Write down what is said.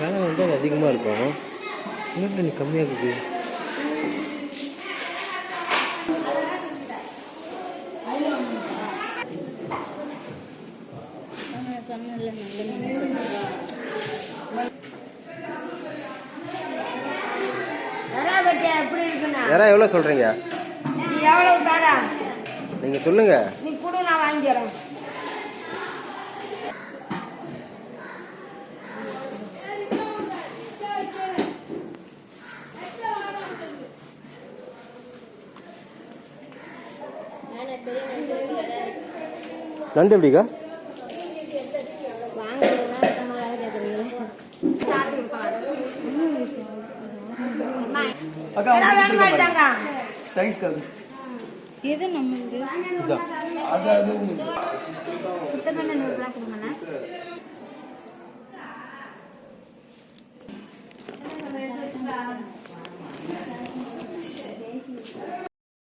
வேலை வந்து அதிகமாக இருக்கும். இன்னும் நீ கம்மியாக இருக்குது. யாரா எவ்வளோ சொல்கிறீங்க? எவ்வளவு தாரா நீங்கள் சொல்லுங்கள். நீ கூட நான் வாங்கிக்கிறேன். நண்டு எப்படிக்கா? எது நம்மளுக்கு